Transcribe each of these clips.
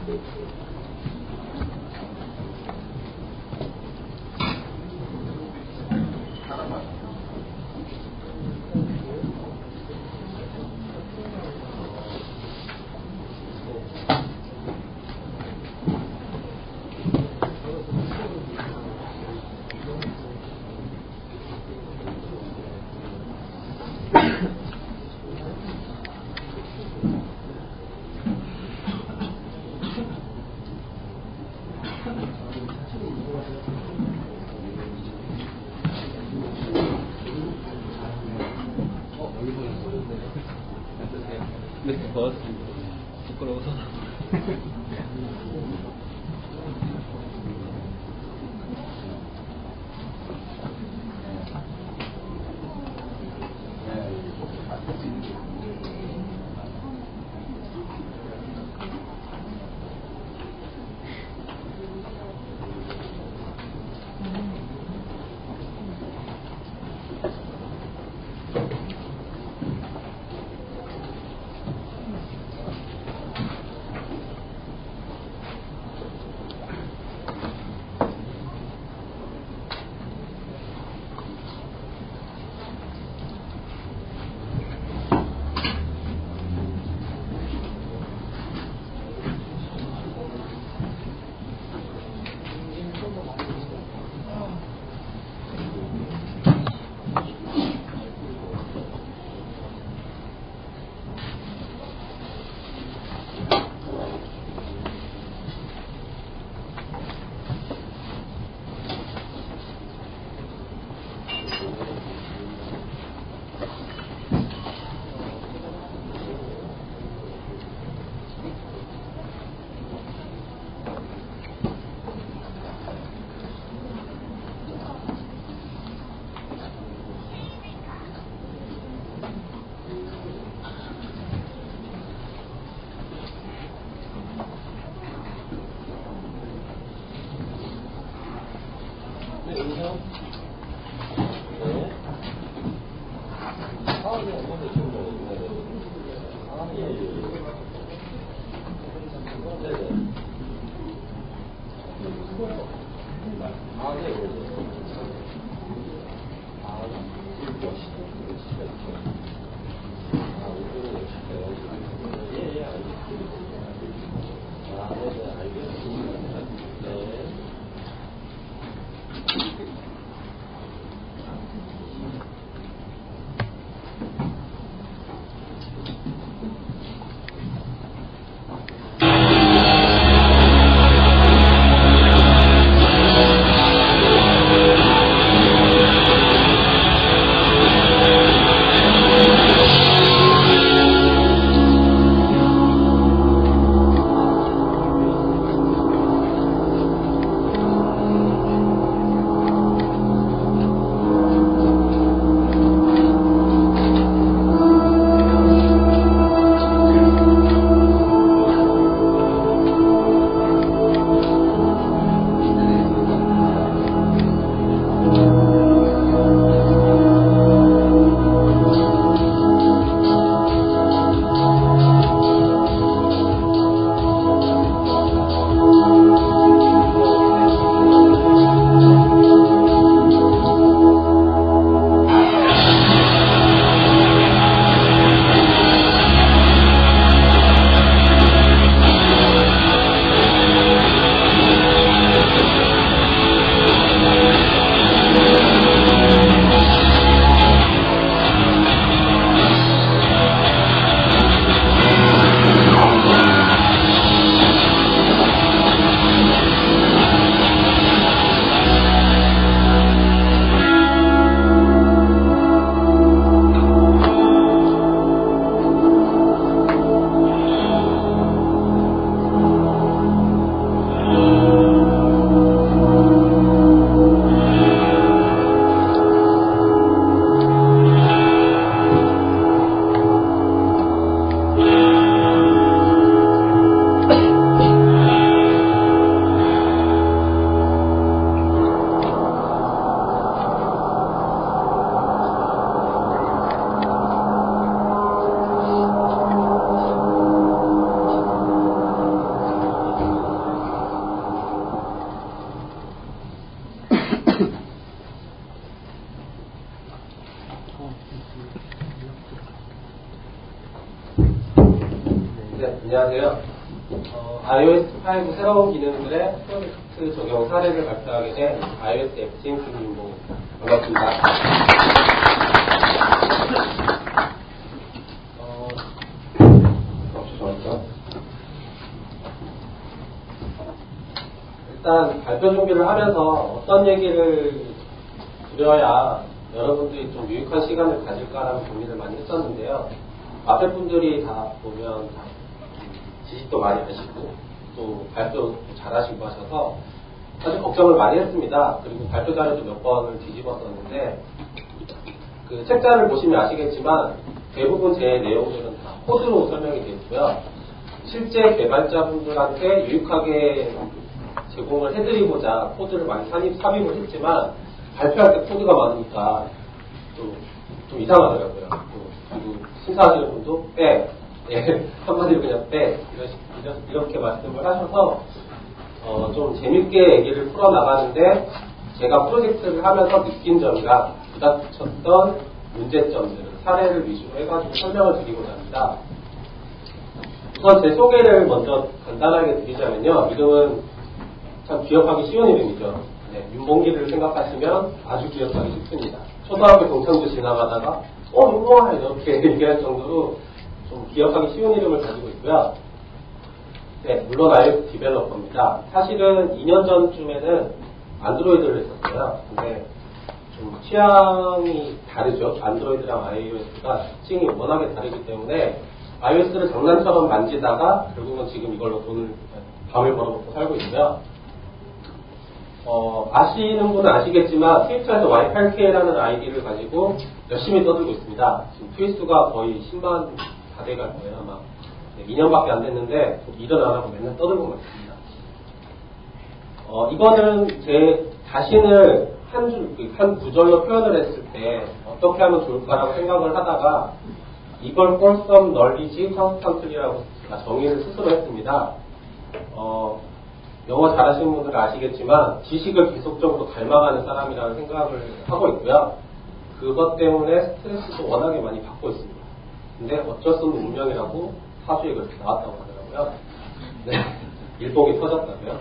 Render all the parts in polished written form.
네, 부끄러워서. 네, 안녕하세요. iOS 5 새로운 기능들의 프로젝트 적용 사례를 발표하게 된 iOS 앱팀 김윤봉입니다. 반갑습니다. 일단 발표 준비를 하면서 어떤 얘기를 드려야 여러분들이 좀 유익한 시간을 가질까라는 고민을 많이 했었는데요. 앞에 분들이 다 보면 지식도 많이 하시고 또 발표 잘하시고 하셔서 사실 걱정을 많이 했습니다. 그리고 발표 자료도 몇 번을 뒤집었었는데 그 책자를 보시면 아시겠지만 대부분 제 내용들은 다 코드로 설명이 되어 있고요. 실제 개발자분들한테 유익하게 제공을 해드리고자 코드를 많이 삽입을 했지만 발표할 때 코드가 많으니까 좀 이상하더라고요. 그리고 심사하시는 분도 빼, 예, 한마디로 그냥 빼 이렇게 말씀을 하셔서 좀 재밌게 얘기를 풀어나가는데 제가 프로젝트를 하면서 느낀 점이랑 부닥쳤던 문제점들을 사례를 위주로 해가지고 설명을 드리고자 합니다. 우선 제 소개를 먼저 간단하게 드리자면요. 이름은 참 기억하기 쉬운 이름이죠. 네, 윤봉기를 생각하시면 아주 기억하기 쉽습니다. 초등학교 동창도 지나가다가 윤봉아 이렇게 얘기할 정도로 좀 기억하기 쉬운 이름을 가지고 있고요. 네, 물론 iOS 디벨로퍼입니다. 사실은 2년 전쯤에는 안드로이드를 했었어요. 근데 좀 취향이 다르죠. 안드로이드랑 iOS가 특징이 워낙에 다르기 때문에 iOS를 장난처럼 만지다가 결국은 지금 이걸로 밤을 벌어먹고 살고 있고요. 아시는 분은 아시겠지만 트위터에서 Y8K라는 아이디를 가지고 열심히 떠들고 있습니다. 지금 트윗수가 거의 10만 다 돼갈 거예요. 아마 2년밖에 안 됐는데 일은 안 하고 맨날 떠들고 있습니다. 이거는 제 자신을 한 구절로 표현을 했을 때 어떻게 하면 좋을까라고 생각을 하다가 이걸 꼴썸 널리지 컨스턴트리라고 정의를 스스로 했습니다. 영어 잘하시는 분들은 아시겠지만 지식을 계속적으로 닮아가는 사람이라는 생각을 하고 있고요. 그것 때문에 스트레스도 워낙에 많이 받고 있습니다. 근데 어쩔 수 없는 운명이라고 사주에 그렇게 나왔다고 하더라고요. 네, 일복이 터졌다고요.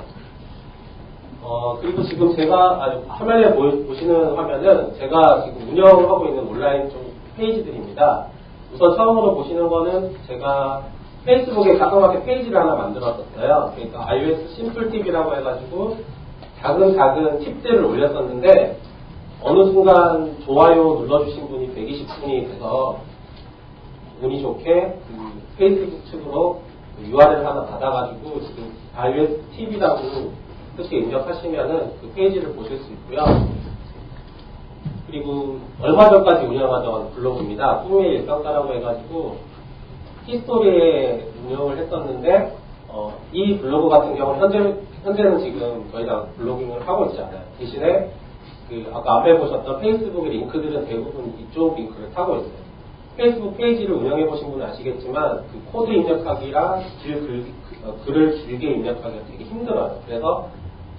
그리고 지금 제가 화면에 보시는 화면은 제가 지금 운영을 하고 있는 온라인 쪽 페이지들입니다. 우선 처음으로 보시는 거는 제가 페이스북에 자그맣게 페이지를 하나 만들었었어요. 그러니까 iOS 심플 팁이라고 해가지고 작은 팁들을 올렸었는데 어느 순간 좋아요 눌러주신 분이 120분이 돼서 운이 좋게 페이스북 측으로 URL 하나 받아가지고 지금 iOS 팁이라고 그렇게 입력하시면은 그 페이지를 보실 수 있고요. 그리고 얼마 전까지 운영하던 블로그입니다. 꿈의 일상가라고 해가지고 히스토리에 운영을 했었는데 이 블로그 같은 경우는 현재는 지금 더 이상 블로깅을 하고 있지 않아요. 대신에 아까 앞에 보셨던 페이스북의 링크들은 대부분 이쪽 링크를 타고 있어요. 페이스북 페이지를 운영해 보신 분은 아시겠지만 그 코드 입력하기랑 글을 길게 입력하기가 되게 힘들어요. 그래서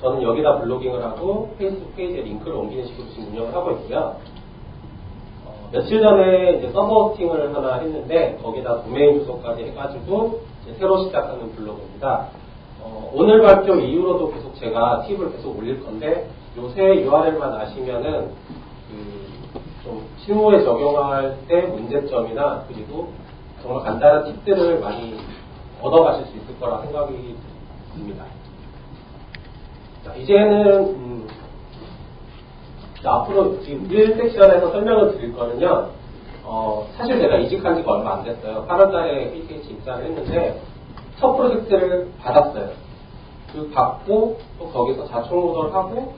저는 여기다 블로깅을 하고 페이스북 페이지에 링크를 옮기는 식으로 지금 운영을 하고 있고요. 며칠 전에 이제 서버 호스팅을 하나 했는데 거기다 도메인 주소까지 해가지고 이제 새로 시작하는 블로그입니다. 오늘 발표 이후로도 계속 제가 팁을 계속 올릴 건데 요새 URL만 아시면은 좀 실무에 적용할 때 문제점이나 그리고 정말 간단한 팁들을 많이 얻어가실 수 있을 거라 생각이 듭니다. 자, 이제는 앞으로 지금 1섹션에서 설명을 드릴 거는요, 사실 제가 이직한 지가 얼마 안 됐어요. 8월달에 KTH 입사를 했는데, 첫 프로젝트를 받았어요. 받고, 또 거기서 자충우돌 하고,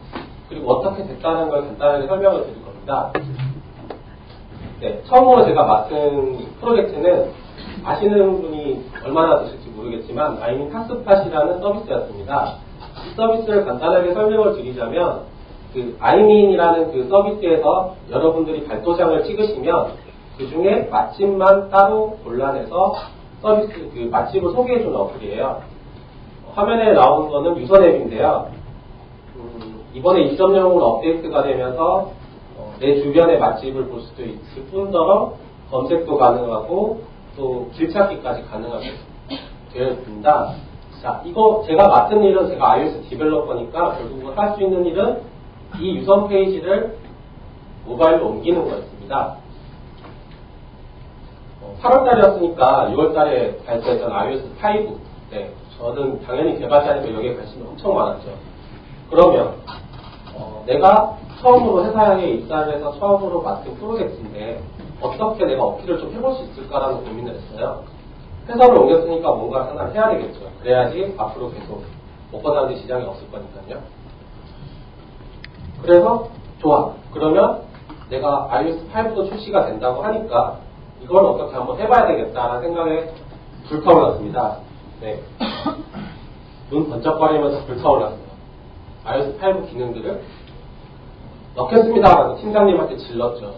그리고 어떻게 됐다는 걸 간단하게 설명을 드릴 겁니다. 네, 처음으로 제가 맡은 프로젝트는 아시는 분이 얼마나 되실지 모르겠지만, 아이민 탁스팟이라는 서비스였습니다. 이 서비스를 간단하게 설명을 드리자면, 아이민이라는 그 서비스에서 여러분들이 발도장을 찍으시면 그 중에 맛집만 따로 골라내서 서비스 맛집을 소개해주는 어플이에요. 화면에 나오는 거는 유선 앱인데요. 이번에 2.0으로 업데이트가 되면서 내 주변의 맛집을 볼 수도 있을 뿐더러 검색도 가능하고 또 길찾기까지 가능하고 되어 있습니다. 자, 이거 제가 맡은 일은 제가 iOS 디벨로퍼니까 결국은 할 수 있는 일은 이 유선 페이지를 모바일로 옮기는 거였습니다. 8월달이었으니까 6월달에 발표했던 iOS 5. 네, 저는 당연히 개발자니까 여기에 관심이 엄청 많았죠. 그러면 내가 처음으로 회사에 입사를 해서 처음으로 맡은 프로젝트인데 어떻게 내가 어필을 좀 해볼 수 있을까라는 고민을 했어요. 회사를 옮겼으니까 뭔가 하나 해야 되겠죠. 그래야지 앞으로 계속 먹고 사는 데 지장이 없을 거니까요. 그래서 좋아. 그러면 내가 iOS 5도 출시가 된다고 하니까 이걸 어떻게 한번 해봐야 되겠다라는 생각에 불타올랐습니다. 네. 눈 번쩍거리면서 불타올랐어요. iOS 5 기능들을 넣겠습니다라고 팀장님한테 질렀죠.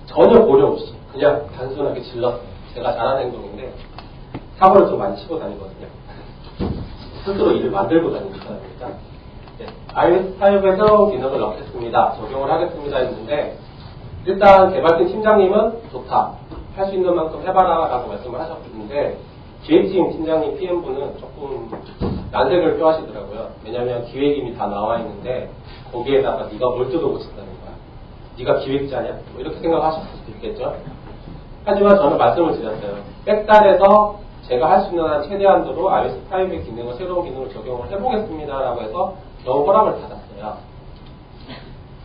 전혀 고려 없이 그냥 단순하게 질렀어요. 제가 잘하는 행동인데 사고를 좀 많이 치고 다니거든요. 스스로 일을 만들고 다니는 사람입니다. 네. iOS 5에 새로운 기능을 넣겠습니다. 적용을 하겠습니다 했는데 일단 개발팀 팀장님은 좋다. 할 수 있는 만큼 해봐라 라고 말씀을 하셨는데 기획팀 팀장님 PM분은 조금 난색을 표하시더라고요. 왜냐하면 기획 이미 다 나와 있는데 거기에다가 네가 뭘 뜯어고친다는 거야. 네가 기획자냐? 뭐 이렇게 생각하실 수도 있겠죠. 하지만 저는 말씀을 드렸어요. 백달에서 제가 할 수 있는 한 최대한도로 iOS 5의 기능을 새로운 기능을 적용을 해보겠습니다라고 해서 겨우 허락을 받았어요.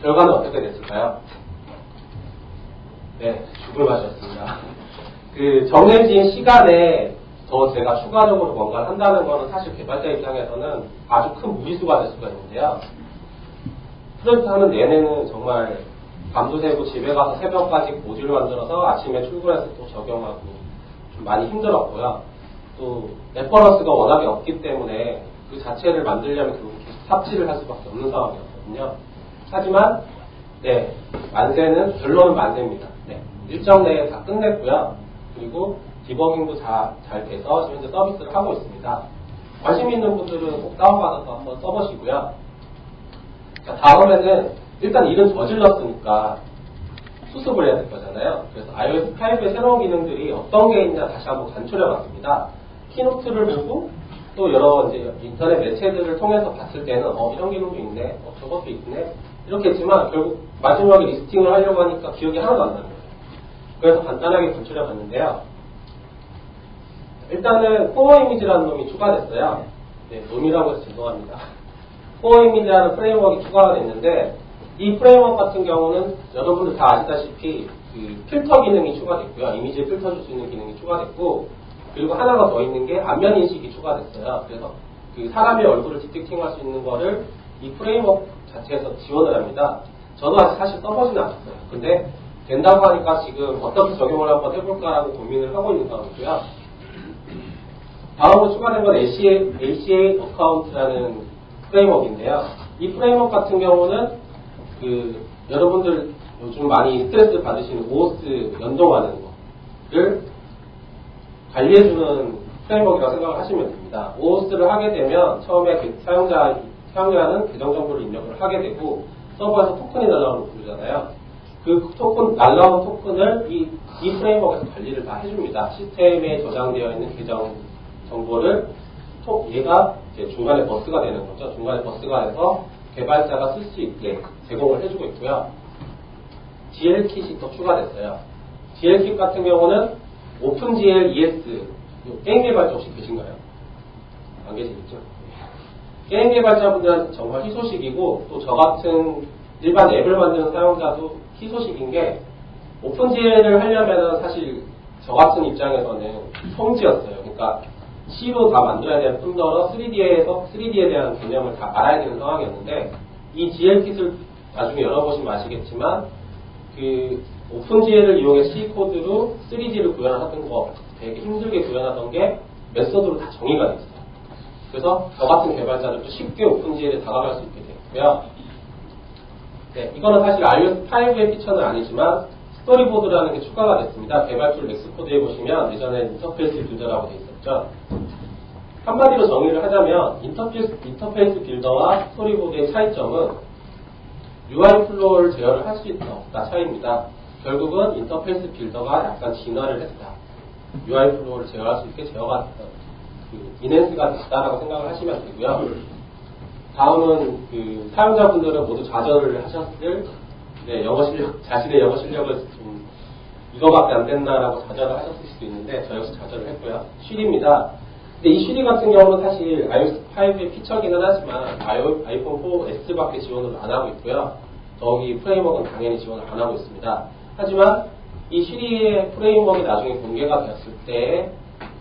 결과는 어떻게 됐을까요? 네, 죽을 맛이었습니다. 그 정해진 시간에 더 제가 추가적으로 뭔가를 한다는 거는 사실 개발자 입장에서는 아주 큰 무리수가 될 수가 있는데요. 프로젝트 하는 내내는 정말 밤도 새고 집에 가서 새벽까지 모듈 만들어서 아침에 출근해서 또 적용하고 좀 많이 힘들었고요. 또 레퍼런스가 워낙에 없기 때문에 그 자체를 만들려면 결국 삽질을 할 수밖에 없는 상황이었거든요. 하지만 네, 만세는 결론은 만세입니다. 네, 일정 내에 다 끝냈고요. 그리고 디버깅도 잘 돼서 지금 현재 서비스를 하고 있습니다. 관심 있는 분들은 꼭 다운받아서 한번 써보시고요. 자, 다음에는 일단 일은 저질렀으니까 수습을 해야 될 거잖아요. 그래서 iOS 5의 새로운 기능들이 어떤 게 있냐 다시 한번 간추려봤습니다. 키노트를 보고 또 여러 이제 인터넷 매체들을 통해서 봤을 때는 이런 기능도 있네, 저것도 있네 이렇게 했지만 결국 마지막에 리스팅을 하려고 하니까 기억이 하나도 안 나는 거예요. 그래서 간단하게 간추려봤는데요. 일단은 코어 이미지라는 놈이 추가됐어요. 네, 놈이라고 해서 죄송합니다. 코어 이미지라는 프레임워크가 추가가 됐는데 이 프레임워크 같은 경우는 여러분들 다 아시다시피 그 필터 기능이 추가됐고요. 이미지를 필터 줄 수 있는 기능이 추가됐고 그리고 하나가 더 있는 게 안면 인식이 추가됐어요. 그래서 그 사람의 얼굴을 디텍팅할 수 있는 거를 이 프레임워크 자체에서 지원을 합니다. 저도 아직 사실 써보지는 않았어요. 근데 된다고 하니까 지금 어떻게 적용을 한번 해볼까라고 고민을 하고 있는 상황이고요. 다음으로 추가된 건 ACA 어카운트라는 프레임워크인데요. 이 프레임워크 같은 경우는 그 여러분들 요즘 많이 스트레스 받으시는 OOS 연동하는 거를 관리해주는 프레임워크라고 생각을 하시면 됩니다. OOS를 하게 되면 처음에 사용자는 계정 정보를 입력을 하게 되고 서버에서 토큰이 날라오는 거 부르잖아요. 그 토큰, 날라온 토큰을 이 프레임워크에서 관리를 다 해줍니다. 시스템에 저장되어 있는 계정 정보를 얘가 이제 중간에 버스가 되는 거죠. 중간에 버스가 돼서 개발자가 쓸 수 있게 제공을 해주고 있고요. GLKit이 또 추가됐어요. GLKit 같은 경우는 OpenGL ES 게임 개발자 혹시 계신가요? 안 계시겠죠? 게임 개발자분들한테 정말 희소식이고 또 저 같은 일반 앱을 만드는 사용자도 희소식인 게 오픈GL을 하려면 사실 저 같은 입장에서는 성지였어요. 그러니까 C로 다 만들어야 되는 뿐더러 3D에 대한 개념을 다 알아야 되는 상황이었는데 이 GLKit을 나중에 열어보시면 아시겠지만 그 오픈GL을 이용해 C 코드로 3D를 구현하던 거 되게 힘들게 구현하던 게 메소드로 다 정의가 됐어요. 그래서 저 같은 개발자들도 쉽게 오픈GL에 다가갈 수 있게 됐고요. 네, 이거는 사실 iOS 5의 피처는 아니지만 스토리보드라는 게 추가가 됐습니다. 개발 툴 맥스코드에 보시면 예전에 인터페이스 빌더라고 되어 있었죠. 한마디로 정의를 하자면 인터페이스 빌더와 스토리보드의 차이점은 UI 플로우를 제어를 할 수 있다 없다 차이입니다. 결국은 인터페이스 빌더가 약간 진화를 했다. UI 플로우를 제어할 수 있게 제어가 됐다. 인핸스가 됐다라고 생각을 하시면 되고요. 다음은 사용자분들은 모두 좌절을 하셨을 영어 실력, 자신의 영어 실력을 좀 이거밖에 안 됐나라고 좌절을 하셨을 수도 있는데 저 역시 좌절을 했고요. 쉬리입니다. 근데 이 쉬리 같은 경우는 사실 iOS 5의 피처기는 하지만 아이폰 4S밖에 지원을 안 하고 있고요. 더욱이 프레임워크는 당연히 지원을 안 하고 있습니다. 하지만 이 쉬리의 프레임워크가 나중에 공개가 되었을 때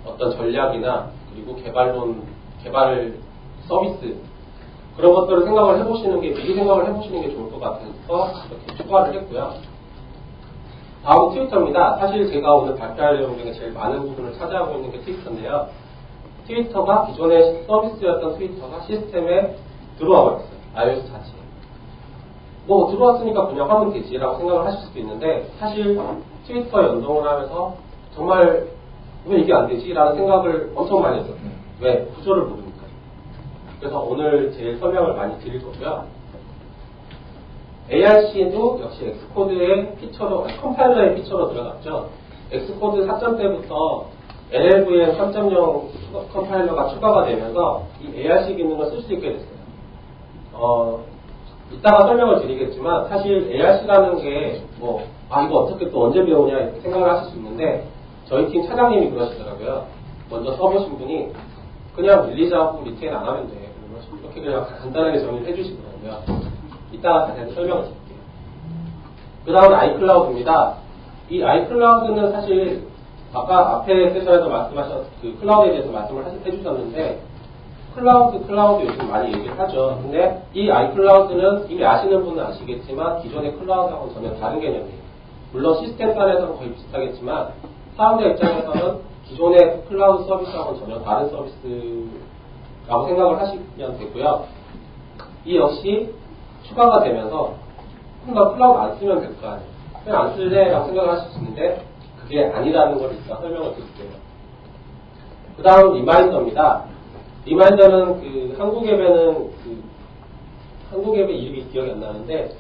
어떤 전략이나 그리고 개발 서비스 그런 것들을 미리 생각을 해보시는 게 좋을 것 같아서 이렇게 추가를 했고요. 다음 트위터입니다. 사실 제가 오늘 발표할 내용 중에 제일 많은 부분을 차지하고 있는 게 트위터인데요. 트위터가 기존의 서비스였던 트위터가 시스템에 들어와 버렸어요. iOS 자체에. 뭐 들어왔으니까 그냥 하면 되지라고 생각을 하실 수도 있는데 사실 트위터 연동을 하면서 정말 왜 이게 안 되지라는 생각을 엄청 많이 했어요. 왜? 구조를 모르니까. 그래서 오늘 제일 설명을 많이 드릴 거고요. ARC도 역시 엑스코드의 피처로, 컴파일러의 피처로 들어갔죠. 엑스코드 4점 때부터 LLVM 3.0 컴파일러가 추가가 되면서 이 ARC 기능을 쓸 수 있게 됐어요. 이따가 설명을 드리겠지만 사실 ARC라는 게 이거 어떻게 또 언제 배우냐 이렇게 생각을 하실 수 있는데 저희 팀 차장님이 그러시더라고요. 먼저 써보신 분이 그냥 릴리즈하고 리테인 안 하면 돼. 이렇게 그냥 간단하게 정리를 해주시더라고요. 이따가 자세히 설명을 드릴게요. 그 다음은 아이클라우드입니다. 이 아이클라우드는 사실 아까 앞에 세션에서 말씀하신 클라우드에 대해서 말씀을 해주셨는데 클라우드 요즘 많이 얘기를 하죠. 근데 이 아이클라우드는 이미 아시는 분은 아시겠지만 기존의 클라우드하고는 전혀 다른 개념이에요. 물론 시스템 단에서는 거의 비슷하겠지만 사용자 입장에서는 기존의 클라우드 서비스하고는 전혀 다른 서비스라고 생각을 하시면 되고요. 이 역시 추가가 되면서 나 클라우드 안 쓰면 될 거 아니에요. 그냥 안 쓸래 라고 생각을 하실 수 있는데 그게 아니라는 걸 일단 설명을 드릴게요. 그 다음 리마인더입니다. 리마인더는 한국 앱에는 한국 앱의 이름이 기억이 안 나는데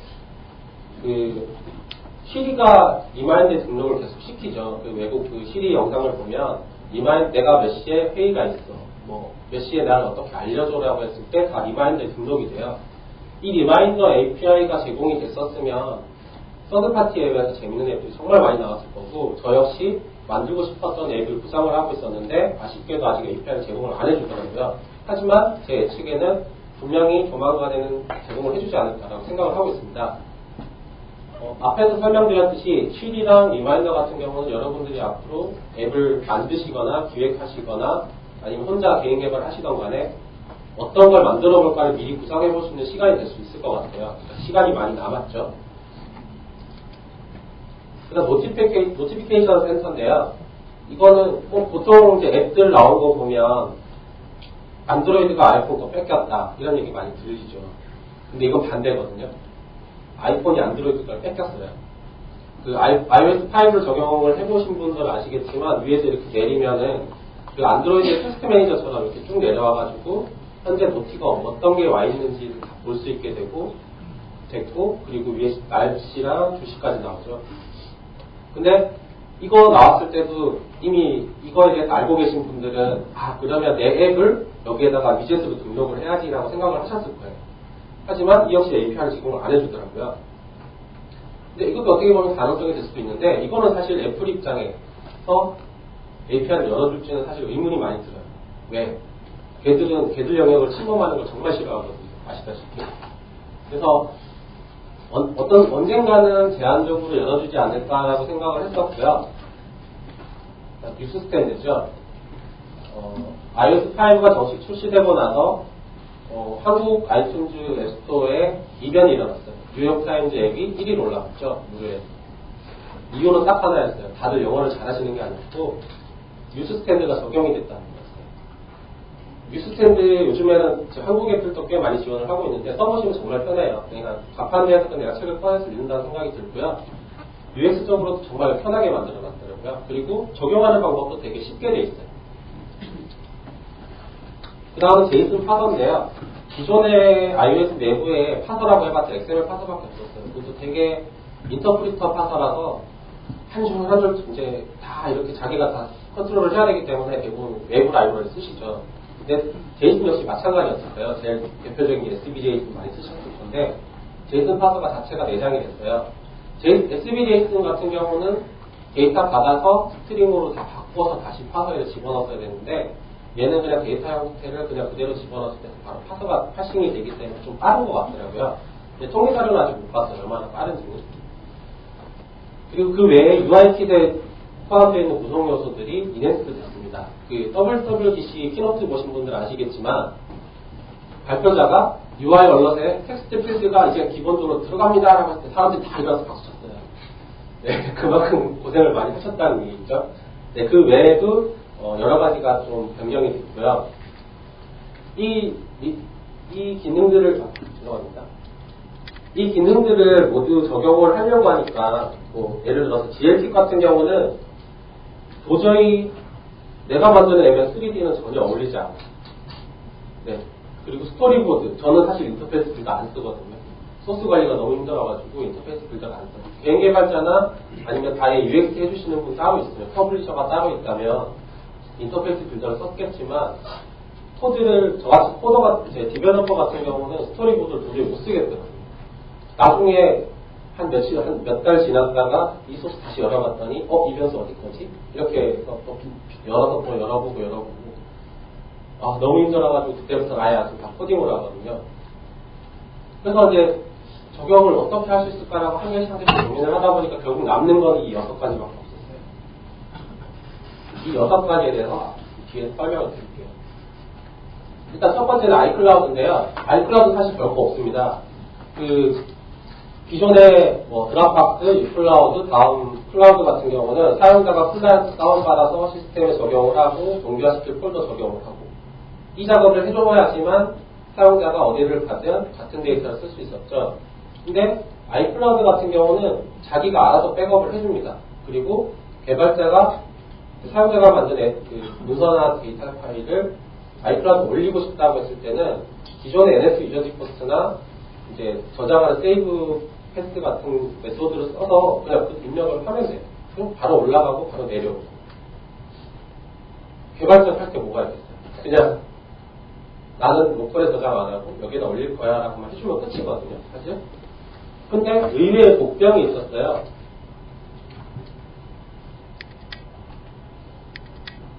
시리가 리마인드에 등록을 계속 시키죠. 외국 시리 영상을 보면 내가 몇 시에 회의가 있어. 몇 시에 나를 어떻게 알려줘라고 했을 때 다 리마인더에 등록이 돼요. 이 리마인더 API가 제공이 됐었으면 서드파티 앱에서 재밌는 앱들이 정말 많이 나왔을 거고 저 역시 만들고 싶었던 앱을 구상을 하고 있었는데 아쉽게도 아직 API를 제공을 안 해주더라고요. 하지만 제 예측에는 분명히 조만간에는 제공을 해주지 않을까라고 생각을 하고 있습니다. 앞에서 설명드렸듯이 쉬리랑 리마인더 같은 경우는 여러분들이 앞으로 앱을 만드시거나 기획하시거나 아니면 혼자 개인 개발을 하시던 간에 어떤 걸 만들어 볼까를 미리 구상해 볼 수 있는 시간이 될 수 있을 것 같아요. 그러니까 시간이 많이 남았죠. 그다음 노티피케이션 센서인데요. 이거는 보통 이제 앱들 나온 거 보면 안드로이드가 아이폰 거 뺏겼다 이런 얘기 많이 들리죠. 근데 이건 반대거든요. 아이폰이 안드로이드 걸 뺏겼어요. iOS 5를 적용을 해보신 분들 아시겠지만 위에서 이렇게 내리면은 안드로이드의 테스트 매니저처럼 이렇게 쭉 내려와가지고 현재 노티가 어떤 게 와 있는지를 다 볼 수 있게 됐고 그리고 위에 날씨랑 주시까지 나오죠. 근데 이거 나왔을 때도 이미 이거에 대해서 알고 계신 분들은 그러면 내 앱을 여기에다가 위젯으로 등록을 해야지라고 생각을 하셨을 거예요. 하지만 이 역시 API를 제공을 안 해주더라고요. 근데 이것도 어떻게 보면 가능성이 될 수도 있는데 이거는 사실 애플 입장에서 API를 열어줄지는 사실 의문이 많이 들어요. 왜? 걔들 영역을 침범하는 걸 정말 싫어하거든요. 아시다시피. 그래서 언젠가는 제한적으로 열어주지 않을까라고 생각을 했었고요. 뉴스 스탠드죠. iOS 5가 정식 출시되고 나서 한국 아이튠즈 앱스토어에 이변이 일어났어요. 뉴욕타임즈 앱이 1위로 올라갔죠. 무료에. 이유는 딱 하나였어요. 다들 영어를 잘하시는 게 아니고 뉴스 스탠드가 적용이 됐다는 거였어요. 뉴스 스탠드 요즘에는 한국 앱들도 꽤 많이 지원을 하고 있는데 써보시면 정말 편해요. 그러니까 가판대에서도 내가 책을 꺼내서 읽는다는 생각이 들고요. UX적으로도 정말 편하게 만들어놨더라고요. 그리고 적용하는 방법도 되게 쉽게 돼 있어요. 그 다음은 제이슨 파서인데요. 기존의 iOS 내부에 파서라고 해봤자 XML 파서밖에 없었어요. 그것도 되게 인터프리터 파서라서 한 줄 한 줄 이제 다 이렇게 자기가 다 컨트롤을 해야 되기 때문에 대부분 외부 라이브러리 쓰시죠. 근데 제이슨 역시 마찬가지였을 거예요. 제일 대표적인 게 SVJson 많이 쓰셨을 건데 제이슨 파서가 자체가 내장이 됐어요. SVJson 같은 경우는 데이터 받아서 스트링으로 다 바꿔서 다시 파서에 집어넣어야 되는데 얘는 그냥 데이터 형태를 그냥 그대로 집어넣었을 때 바로 파서가 파싱이 되기 때문에 좀 빠른 것 같더라고요. 근데 통계 사료는 아직 못 봤어요. 얼마나 빠른지는. 그리고 그 외에 UIKit에 포함되어 있는 구성 요소들이 인핸스드 됐습니다. 그 WWDC 키노트 보신 분들 아시겠지만 발표자가 UI 얼럿에 텍스트 필드가 이제 기본적으로 들어갑니다 라고 했을 때 사람들이 다 일어나서 박수 쳤어요. 네, 그만큼 고생을 많이 하셨다는 얘기죠. 네, 그 외에도 여러 가지가 좀 변경이 됐고요. 이 기능들을 죄송합니다. 이 기능들을 모두 적용을 하려고 하니까 뭐 예를 들어서 GLT 같은 경우는 도저히 내가 만드는 앱에 3D는 전혀 어울리지 않아요. 네. 그리고 스토리보드 저는 사실 인터페이스 빌더 안 쓰거든요. 소스 관리가 너무 힘들어가지고 인터페이스 빌더를 안 써요. 개인 개발자나 아니면 다의 UX 해주시는 분 따로 있어요. 퍼블리셔가 따로 있다면 인터페이스 빌더를 썼겠지만 저같이 코더가 디벨로퍼 같은 경우는 스토리보드를 도저히 못 쓰겠더라고요. 나중에 몇 달 지났다가 이 소스 다시 열어봤더니 이 변수 어디 거지? 이렇게 해서 또 열어서 또 열어보고 너무 힘들어가지고 그때부터 아예 아주 다 코딩으로 하거든요. 그래서 이제 적용을 어떻게 할 수 있을까라고 한 개씩 고민을 하다 보니까 결국 남는 건 이 6가지밖에 없었어요. 이 6가지에 대해서 뒤에 설명을 드릴게요. 일단 첫 번째는 아이클라우드인데요. 아이클라우드 사실 별거 없습니다. 기존의 드랍박스, 유클라우드, 다음 클라우드 같은 경우는 사용자가 클라이언트 다운받아서 시스템에 적용을 하고 동기화시킬 폴더 적용을 하고 이 작업을 해줘야지만 사용자가 어디를 가든 같은 데이터를 쓸 수 있었죠. 근데 아이클라우드 같은 경우는 자기가 알아서 백업을 해줍니다. 그리고 개발자가 사용자가 만든 문서나 데이터 파일을 아이클라우드 올리고 싶다고 했을 때는 기존의 NS 유저 디포트나 이제 저장하는 세이브 패스 같은 메소드를 써서 그냥 그 입력을 하면 돼요. 그럼 바로 올라가고 바로 내려오고. 개발자 할 게 뭐가 있겠어요? 그냥 나는 로컬에 저장 안 하고 여기다 올릴 거야 라고만 해주면 끝이거든요. 사실. 근데 의외의 복병이 있었어요.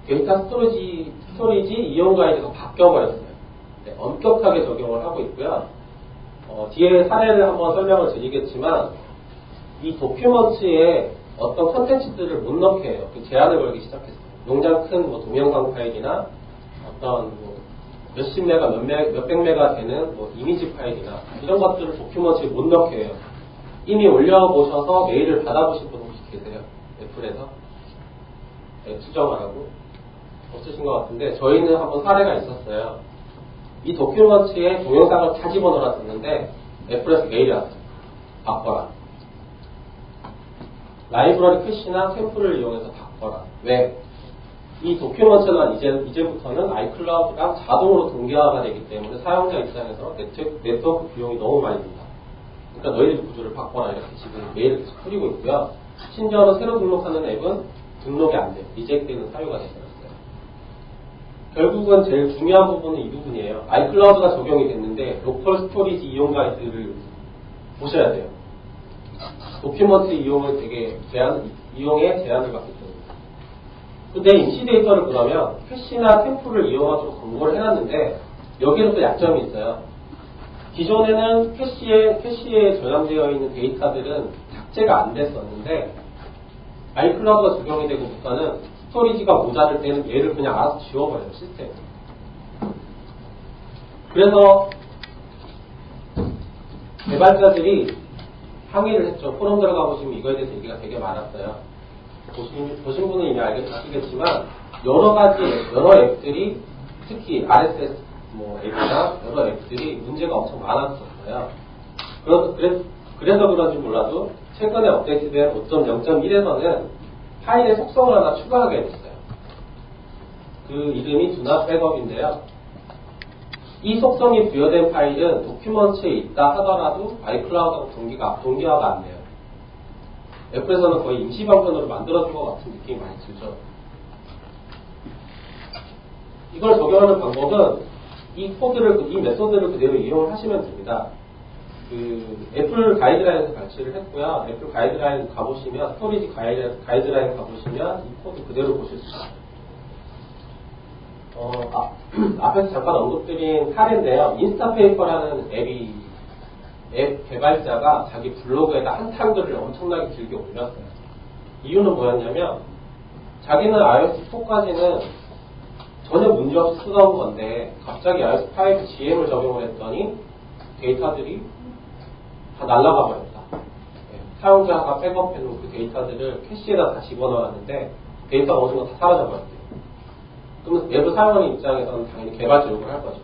데이터 스토리지 이용 가이드가 바뀌어버렸어요. 네, 엄격하게 적용을 하고 있고요. 뒤에 사례를 한번 설명을 드리겠지만 이 도큐먼트에 어떤 컨텐츠들을 못 넣게 해요. 그 제한을 걸기 시작했어요. 용량 큰 동영상 파일이나 어떤 몇십 메가, 몇백 메가 되는 이미지 파일이나 이런 것들을 도큐먼트에 못 넣게 해요. 이미 올려보셔서 메일을 받아보신 분 혹시 계세요? 애플에서? 수정하라고? 없으신 것 같은데 저희는 한번 사례가 있었어요. 이 도큐먼트에 동영상을 다 집어넣어놨었는데 애플에서 메일이 왔어요. 바꿔라. 라이브러리 캐시나 샘플을 이용해서 바꿔라. 왜? 이 도큐먼트는 이제부터는 아이클라우드랑 자동으로 동기화가 되기 때문에 사용자 입장에서 네트워크 비용이 너무 많이 든다. 그러니까 너희들 구조를 바꿔라. 이렇게 지금 메일을 계속 뿌리고 있고요. 심지어는 새로 등록하는 앱은 등록이 안 돼요. 리젝트되는 사유가 되어요. 결국은 제일 중요한 부분은 이 부분이에요. 아이클라우드가 적용이 됐는데 로컬 스토리지 이용 가이드를 보셔야 돼요. 도큐먼트 이용을 이용에 제한을 받기 때문에. 근데 임시 데이터를 그러면 캐시나 템플을 이용하도록 공고를 해놨는데 여기는 또 약점이 있어요. 기존에는 캐시에 저장되어 있는 데이터들은 삭제가 안 됐었는데 아이클라우드가 적용이 되고부터는 스토리지가 모자랄 때는 얘를 그냥 알아서 지워버려요, 시스템. 그래서 개발자들이 항의를 했죠. 포럼 들어가 보시면 이거에 대해서 얘기가 되게 많았어요. 보신 분은 이미 아시겠지만 여러 앱들이 특히 RSS 앱이나 여러 앱들이 문제가 엄청 많았었어요. 그래서 그런지 몰라도 최근에 업데이트된 5.0.1에서는 파일의 속성을 하나 추가하게 됐어요. 그 이름이 두납 백업인데요. 이 속성이 부여된 파일은 도큐먼트에 있다 하더라도 아이클라우드하고 동기화가 안 돼요. 애플에서는 거의 임시 방편으로 만들어준 것 같은 느낌이 많이 들죠. 이걸 적용하는 방법은 이 메소드를 그대로 이용을 하시면 됩니다. 애플 가이드라인에서 발췌를 했고요. 애플 가이드라인 가보시면, 스토리지 가이드라인 가보시면 이 코드 그대로 보실 수 있어요. 앞에서 잠깐 언급드린 사례인데요. 인스타페이퍼라는 앱 개발자가 자기 블로그에다 한탕글을 엄청나게 길게 올렸어요. 이유는 뭐였냐면, 자기는 iOS 4까지는 전혀 문제없이 쓰던 건데, 갑자기 iOS 5 GM을 적용을 했더니, 데이터들이 다 날아가 버렸다. 사용자가 백업해놓은 그 데이터들을 캐시에다 다 집어넣었는데, 데이터가 어느 순간 다 사라져 버렸대요. 그러면 내부 사용하는 입장에서는 당연히 개발자 욕을 할 거죠.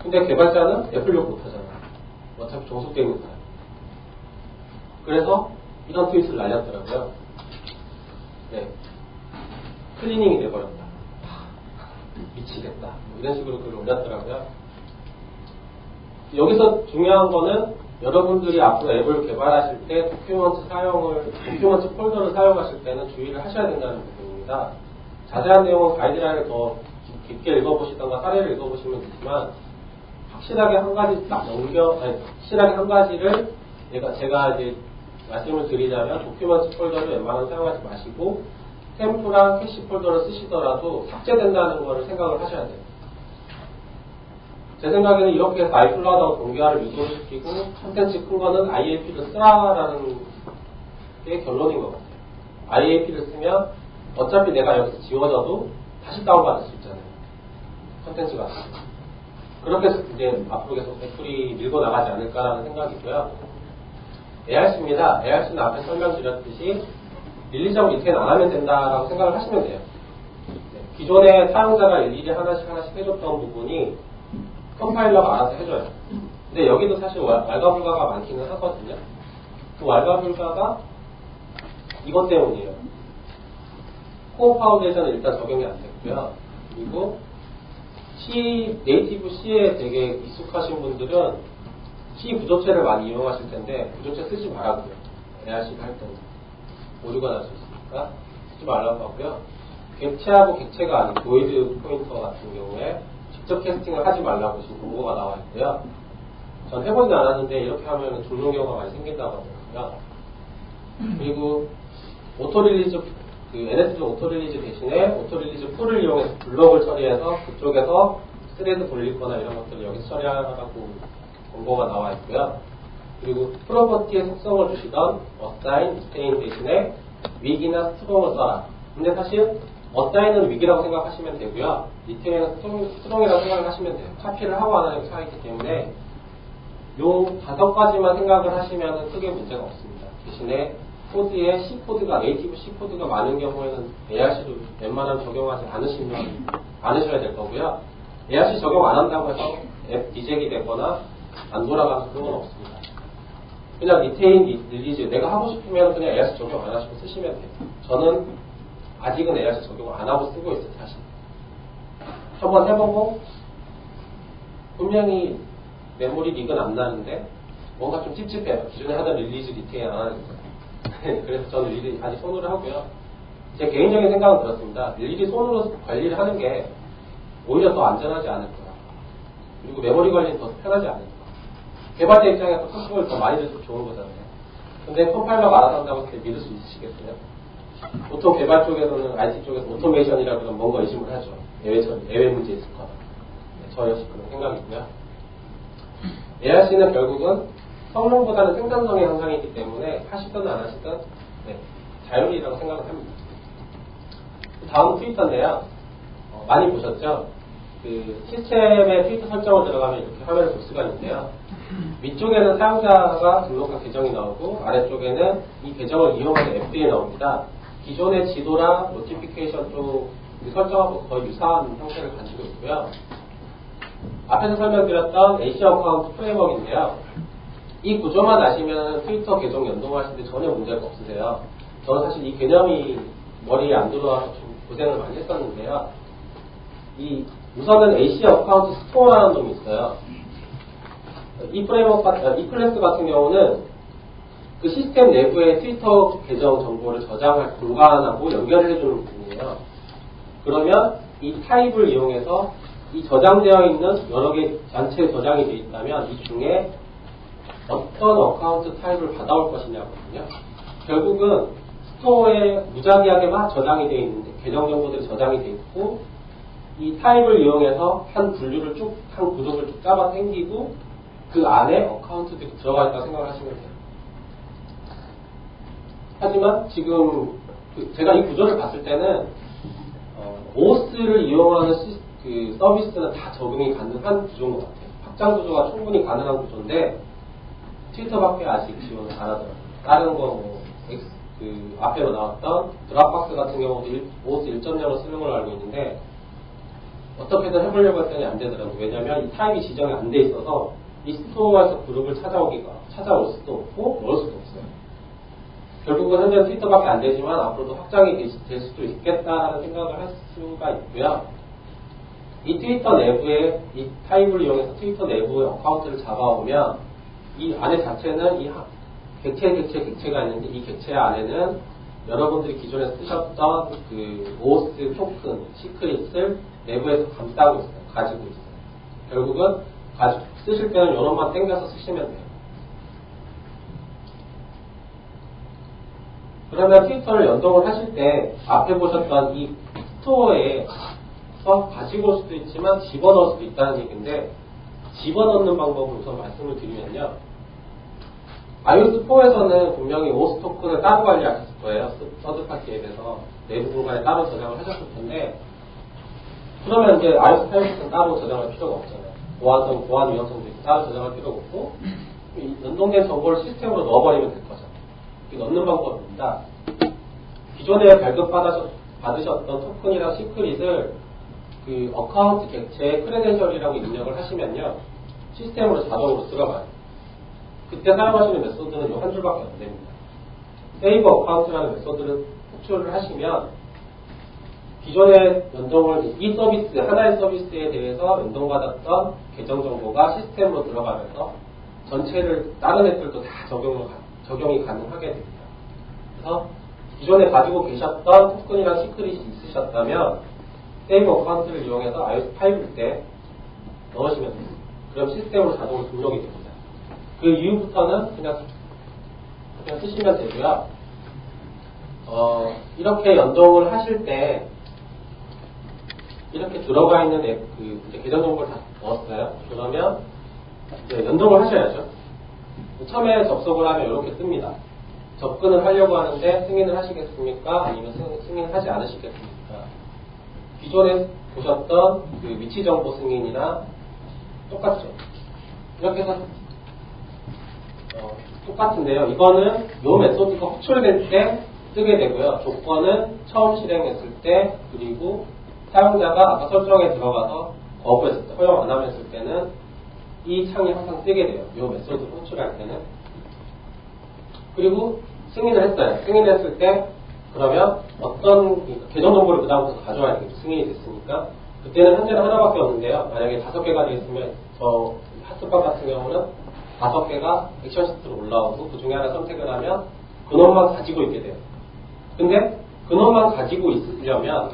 근데 개발자는 애플 욕 못하잖아요. 어차피 종속되어 있는 사람. 그래서 이런 트윗을 날렸더라고요. 네. 클리닝이 돼버렸다. 미치겠다. 이런 식으로 글을 올렸더라고요. 여기서 중요한 거는 여러분들이 앞으로 앱을 개발하실 때 도큐먼트 폴더를 사용하실 때는 주의를 하셔야 된다는 부분입니다. 자세한 내용은 가이드라인을 더 깊게 읽어보시던가 사례를 읽어보시면 되지만, 확실하게 한 가지를 제가 이제 말씀을 드리자면, 도큐먼트 폴더를 웬만하면 사용하지 마시고 템프랑 캐시 폴더를 쓰시더라도 삭제된다는 거를 생각을 하셔야 돼요. 제 생각에는 이렇게 해서 아이클라우드하고 동기화를 유도시키고 컨텐츠 큰 거는 IAP를 쓰라라는 게 결론인 것 같아요. IAP를 쓰면 어차피 내가 여기서 지워져도 다시 다운받을 수 있잖아요. 컨텐츠가. 그렇게 해서 이제 앞으로 계속 애플이 밀고 나가지 않을까라는 생각이고요. ARC입니다. ARC는 앞에 설명드렸듯이 릴리즈하고 리테인 안 하면 된다라고 생각을 하시면 돼요. 기존에 사용자가 일일이 하나씩 해줬던 부분이 컴파일러가 알아서 해줘요. 근데 여기도 사실 왈가불가가 많기는 하거든요. 그 왈가불가가 이것 때문이에요. 코어 파운데이션은 일단 적용이 안 됐고요. 그리고 네이티브 C에 되게 익숙하신 분들은 C 구조체를 많이 이용하실 텐데, 구조체 쓰지 말라고요. ARC를 할 때는 오류가 날 수 있으니까 쓰지 말라고 하고요. 객체하고 객체가 아닌 보이드 포인터 같은 경우에 직접 캐스팅을 하지 말라고 지금 공고가 나와 있고요. 전 해보진 않았는데 이렇게 하면 죽는 경우가 많이 생긴다고 하더라고요. 그리고 오토릴리즈, NS도 오토릴리즈 대신에 오토릴리즈 풀을 이용해서 블록을 처리해서 그쪽에서 스레드 돌리거나 이런 것들을 여기서 처리하라고 공고가 나와 있고요. 그리고 프로퍼티의 속성을 주시던 assign, retain 대신에 wig이나 strong을 써라. 근데 사실 어사인은 위기라고 생각하시면 되고요. retain은 strong이라고 생각을 하시면 돼요. 카피를 하고 안 하는 게 차이기 때문에 요 5가지만 생각을 하시면 크게 문제가 없습니다. 대신에 코드에 C코드가, 네이티브 C코드가 많은 경우에는 ARC도 웬만하면 적용하지 않으셔야 될 거고요. ARC 적용 안 한다고 해서 앱 리젝이 되거나 안 돌아가서 그런 건 없습니다. 그냥 리테인, 릴리즈, 내가 하고 싶으면 그냥 ARC 적용 안 하시고 쓰시면 돼요. 저는 아직은 ARC 적용을 안 하고 쓰고 있어요, 사실. 한번 해보고, 분명히 메모리 릭은 안 나는데, 뭔가 좀 찝찝해요. 기존에 하던 릴리즈, 리테인 안 하는 거예요. 그래서 저는 릴리즈 아직 손으로 하고요. 제 개인적인 생각은 그렇습니다. 릴리즈 손으로 관리를 하는 게 오히려 더 안전하지 않을까. 그리고 메모리 관리는 더 편하지 않을까. 개발자 입장에서 컨트롤을 더 많이 들수록 좋은 거잖아요. 근데 컴파일러가 알아서 한다고 해서 믿을 수 있으시겠어요? 보통 개발 쪽에서는, IT 쪽에서 오토메이션이라고 하면 뭔가 의심을 하죠. 예외 문제 있을 거다. 네, 저 역시 그런 생각이고요. ARC는 결국은 성능보다는 생산성의 향상이기 때문에 하시든 안 하시든 자율이라고 생각을 합니다. 다음 트위터인데요. 많이 보셨죠? 그 시스템의 트위터 설정을 들어가면 이렇게 화면을 볼 수가 있는데요. 위쪽에는 사용자가 등록한 계정이 나오고 아래쪽에는 이 계정을 이용하는 앱들이 나옵니다. 기존의 지도랑 노티피케이션 쪽 설정하고 거의 유사한 형태를 가지고 있고요. 앞에서 설명드렸던 AC 어카운트 프레임워크인데요. 이 구조만 아시면 트위터 계정 연동하실 때 전혀 문제가 없으세요. 저는 사실 이 개념이 머리에 안 들어와서 좀 고생을 많이 했었는데요. 우선은 AC 어카운트 스토어라는 놈이 있어요. 이 프레임워크, 이 클래스 같은 경우는 그 시스템 내부의 트위터 계정 정보를 저장할 공간하고 연결을 해주는 부분이에요. 그러면 이 타입을 이용해서 이 저장되어 있는 여러 개 단체에 저장이 되어 있다면 이 중에 어떤 어카운트 타입을 받아올 것이냐거든요. 결국은 스토어에 무작위하게 막 저장이 되어 있는데 계정 정보들이 저장이 되어 있고 이 타입을 이용해서 한 분류를 쭉, 한 구독을 쭉 잡아 당기고 그 안에 어카운트들이 들어가 있다고 생각을 하시면 돼요. 하지만 지금 제가 이 구조를 봤을 때는 OS를 이용하는 그 서비스는 다 적용이 가능한 구조인 것 같아요. 확장 구조가 충분히 가능한 구조인데 트위터밖에 아직 지원을 안 하더라고요. 다른 거 그 앞에로 나왔던 드랍박스 같은 경우도 OS 1.0을 쓰는 걸로 알고 있는데 어떻게든 해보려고 했더니 안 되더라고요. 왜냐하면 이 타입이 지정이 안 돼 있어서 이 스토어에서 그룹을 찾아올 수도 없고 넣을 수도 없어요. 결국은 현재 트위터밖에 안 되지만 앞으로도 확장이 될 수도 있겠다라는 생각을 할 수가 있고요. 이 트위터 내부에 이 타입을 이용해서 트위터 내부의 어카운트를 잡아오면 이 안에 자체는 이 객체가 있는데 이 객체 안에는 여러분들이 기존에 쓰셨던 그 OS 토큰, 시크릿을 내부에서 감싸고 있어요. 가지고 있어요. 결국은 쓰실 때는 요런만 땡겨서 쓰시면 돼요. 그러면 트위터를 연동을 하실 때 앞에 보셨던 이 스토어에서 가지고 올 수도 있지만 집어넣을 수도 있다는 얘기인데 집어넣는 방법을 우선 말씀을 드리면요. iOS4에서는 분명히 OS 토큰을 따로 관리하셨을 거예요. 서드파티 앱에서 내부 공간에 따로 저장을 하셨을 텐데 그러면 이제 iOS5에서는 따로 저장할 필요가 없잖아요. 보안 위험성도 있고 따로 저장할 필요가 없고 연동된 정보를 시스템으로 넣어버리면 될 거죠. 이게 넣는 방법입니다. 기존에 발급받으셨던 토큰이랑 시크릿을 그 어카운트 객체의 크레덴셜이라고 입력을 하시면요. 시스템으로 자동으로 들어가요. 그때 사용하시는 메소드는 이 한 줄밖에 안 됩니다. 세이브 어카운트라는 메소드를 호출을 하시면 기존에 연동을 이 서비스, 하나의 서비스에 대해서 연동받았던 계정 정보가 시스템으로 들어가면서 전체를 다른 앱들도 다 적용이 가능하게 됩니다. 그래서 기존에 가지고 계셨던 토큰이랑 시크릿이 있으셨다면 세이브 어카운트를 이용해서 iOS5일 때 넣으시면 됩니다. 그럼 시스템으로 자동으로 등록이 됩니다. 그 이후부터는 그냥 쓰시면 되고요. 이렇게 연동을 하실 때 이렇게 들어가 있는 앱, 이제 계정 정보를 다 넣었어요. 그러면 이제 연동을 하셔야죠. 처음에 접속을 하면 이렇게 뜹니다. 접근을 하려고 하는데 승인을 하시겠습니까? 아니면 승인을 하지 않으시겠습니까? 기존에 보셨던 그 위치 정보 승인이나 똑같죠. 이렇게 해서 똑같은데요. 이거는 이 메소드가 호출될 때 뜨게 되고요. 조건은 처음 실행했을 때 그리고 사용자가 아까 설정에 들어가서 거부했을 때, 허용 안 하면 했을 때는 이 창이 항상 뜨게 돼요. 이 메소드를 호출할 때는. 그리고 승인을 했어요. 승인을 했을 때 그러면 어떤 계정 정보를 그 다음부터 가져와야 되겠죠. 승인이 됐으니까. 그때는 현재는 하나밖에 없는데요. 만약에 5개가 되어 있으면 저 핫스팟 같은 경우는 5개가 액션 시트로 올라오고 그 중에 하나 선택을 하면 그놈만 가지고 있게 돼요. 근데 그놈만 가지고 있으려면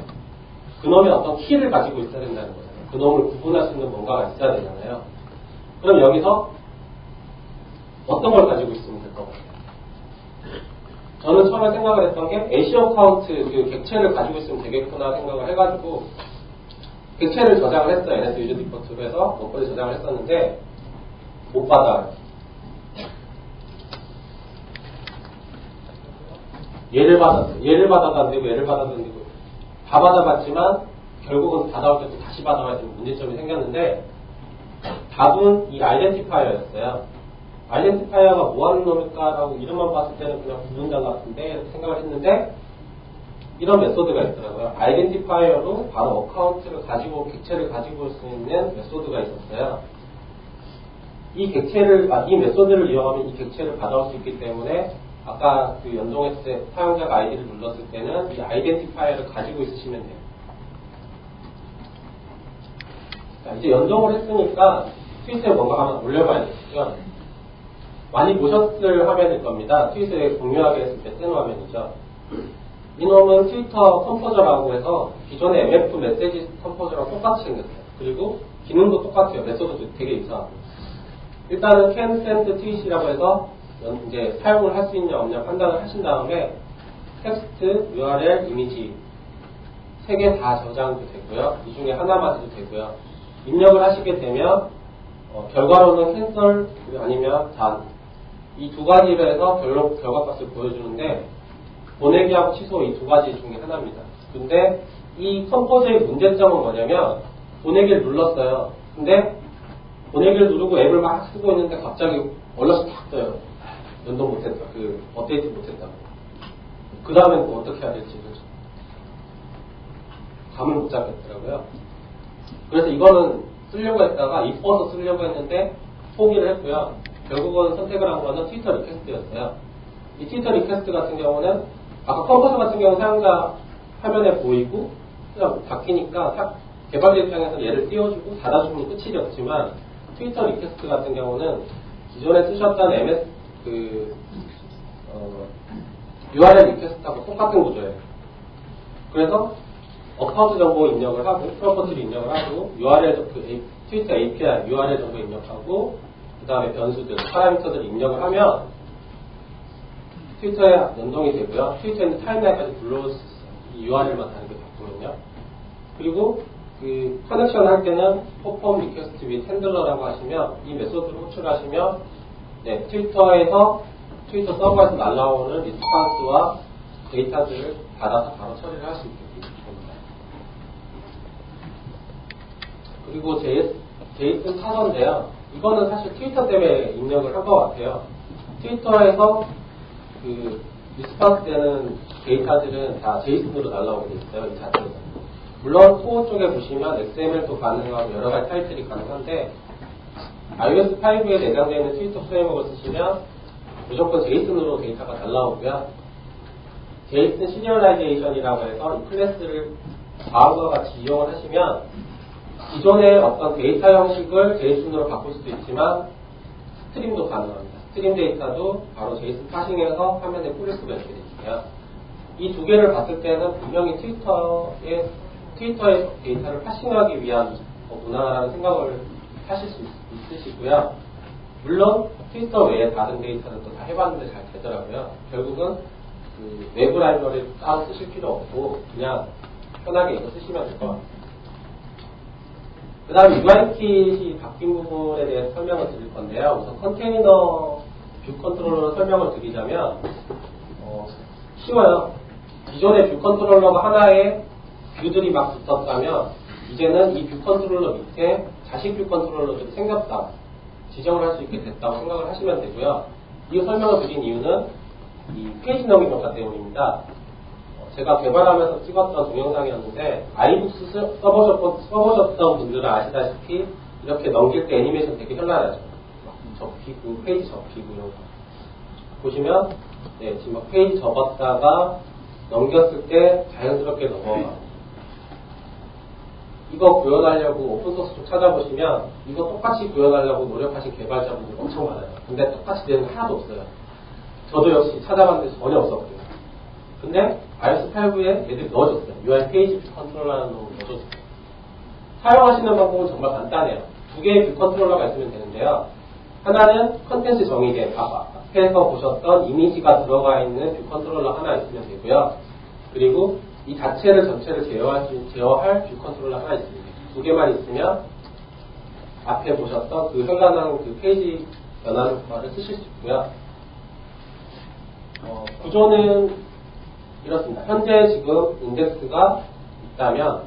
그놈의 어떤 키를 가지고 있어야 된다는 거예요. 그놈을 구분할 수 있는 뭔가가 있어야 되잖아요. 그럼 여기서 어떤 걸 가지고 있으면 될 것 같아요? 저는 처음에 생각을 했던 게 애쉬 어카운트 그 객체를 가지고 있으면 되겠구나 생각을 해가지고 객체를 저장을 했어요. NS 유저 디포트로 해서 로컬리 저장을 했었는데 못 받아요. 얘를 받아도 안 되고 얘를 받아도 안 되고 다 받아봤지만 결국은 받아올 때 또 다시 받아와야 되는 문제점이 생겼는데 답은 이 아이덴티파이어였어요. 아이덴티파이어가 뭐 하는 놈일까라고 이름만 봤을 때는 그냥 구분자 같은데 이렇게 생각을 했는데 이런 메소드가 있더라고요. 아이덴티파이어로 바로 어카운트를 가지고 객체를 가지고 올 수 있는 메소드가 있었어요. 이 메소드를 이용하면 이 객체를 받아올 수 있기 때문에 아까 그 연동했을 때 사용자가 아이디를 눌렀을 때는 이 아이덴티파이어를 가지고 있으시면 돼요. 자, 이제 연동을 했으니까 트윗에 뭔가 하나 올려봐야 되겠죠. 많이 보셨을 화면일 겁니다. 트윗에 공유하게 했을 때 뜨는 화면이죠. 이놈은 트위터 컴포저라고 해서 기존의 MF 메시지 컴포저랑 똑같이 생겼어요. 그리고 기능도 똑같아요. 메소드도 되게 이상하고. 일단은 can send tweet이라고 해서 이제 사용을 할 수 있냐 없냐 판단을 하신 다음에 텍스트, URL, 이미지 3개 다 저장도 되고요. 이 중에 하나만 해도 되고요. 입력을 하시게 되면 결과로는 캔슬 아니면 단 이 두 가지로 해서 결과값을 보여주는데 보내기하고 취소 이 두 가지 중에 하나입니다. 근데 이 컴포즈의 문제점은 뭐냐면 보내기를 눌렀어요. 근데 보내기를 누르고 앱을 막 쓰고 있는데 갑자기 얼럿이 탁 떠요. 연동 못했다. 업데이트 못했다고. 그 다음엔 또 어떻게 해야 될지 감을 못 잡겠더라고요. 그래서 이거는 쓰려고 했다가 이뻐서 쓰려고 했는데 포기를 했고요. 결국은 선택을 한 거는 트위터 리퀘스트였어요. 이 트위터 리퀘스트 같은 경우는 아까 컴포즈 같은 경우는 사용자 화면에 보이고 그냥 바뀌니까 개발자 입장에서 얘를 띄워주고 닫아주면 끝이었지만 트위터 리퀘스트 같은 경우는 기존에 쓰셨던 URL 리퀘스트하고 똑같은 구조예요. 그래서 어카운트 정보 입력을 하고 프로퍼티를 입력을 하고 URL 트위터 API URL 정보 입력하고 그 다음에 변수들 파라미터들을 입력을 하면 트위터에 연동이 되고요. 트위터에 있는 타임라인까지 불러올 수 있어요. 이 URL만 다르게 바꾸면요. 그리고 그 커넥션 할 때는 perform request with handler라고 하시면 이 메소드를 호출하시면 트위터 서버에서 날라오는 리스판스와 데이터들을 받아서 바로 처리를 할 수 있게 됩니다. 그리고 제이슨 타서인데요. 이거는 사실 트위터 때문에 입력을 한 것 같아요. 트위터에서 그 리스판스 되는 데이터들은 다 제이슨으로 날라오게 돼 있어요. 이 자체에서. 물론 코어 쪽에 보시면 XML도 가능하고 여러 가지 타입들이 가능한데 iOS 5에 내장되어 있는 트위터 프레임워크를 쓰시면 무조건 제이슨으로 데이터가 날라오고요. 제이슨 시리얼라이제이션이라고 해서 이 클래스를 다음과 같이 이용을 하시면 기존의 어떤 데이터 형식을 제이슨으로 바꿀 수도 있지만 스트림도 가능합니다. 스트림 데이터도 바로 제이슨 파싱해서 화면에 뿌릴 수가 있게 되고요. 이 두 개를 봤을 때는 분명히 트위터의 데이터를 파싱하기 위한 문화라는 생각을 하실 수 있으시고요. 물론 트위터 외에 다른 데이터들도 다 해봤는데 잘 되더라고요. 결국은 그 외부 라이브러리를 따로 쓰실 필요 없고 그냥 편하게 이거 쓰시면 될 것 같아요. 그 다음에 UIKit이 바뀐 부분에 대해서 설명을 드릴 건데요. 우선 컨테이너 뷰 컨트롤러 설명을 드리자면 쉬워요. 기존의 뷰 컨트롤러가 하나에 뷰들이 막 붙었다면 이제는 이 뷰 컨트롤러 밑에 자식 뷰 컨트롤러들이 생겼다. 지정을 할 수 있게 됐다고 생각을 하시면 되고요. 이 설명을 드린 이유는 이 페이지 넘김 효과 때문입니다. 제가 개발하면서 찍었던 동영상이었는데 아이북스 써보셨던 분들은 아시다시피 이렇게 넘길 때 애니메이션 되게 현란하죠. 접히고 페이지 접히고 이런 거 보시면 지금 막 페이지 접었다가 넘겼을 때 자연스럽게 넘어가고 이거 구현하려고 오픈소스 좀 찾아보시면 이거 똑같이 구현하려고 노력하신 개발자분들 엄청 많아요. 근데 똑같이 되는 게 하나도 없어요. 저도 역시 찾아봤는데 전혀 없었고요. 근데 iOS 8부에 얘들 넣어줬어요. UI 페이지 뷰 컨트롤러라는 놈을 넣어줬어요. 사용하시는 방법은 정말 간단해요. 두 개의 뷰 컨트롤러가 있으면 되는데요. 하나는 컨텐츠 정의된 앞에서 보셨던 이미지가 들어가 있는 뷰 컨트롤러 하나 있으면 되고요. 그리고 이 자체를 전체를 제어할 뷰 컨트롤러 하나 있습니다. 두 개만 있으면 앞에 보셨던 그 현란한 그 페이지 변환 효과를 쓰실 수 있고요. 구조는 이렇습니다. 현재 지금 인덱스가 있다면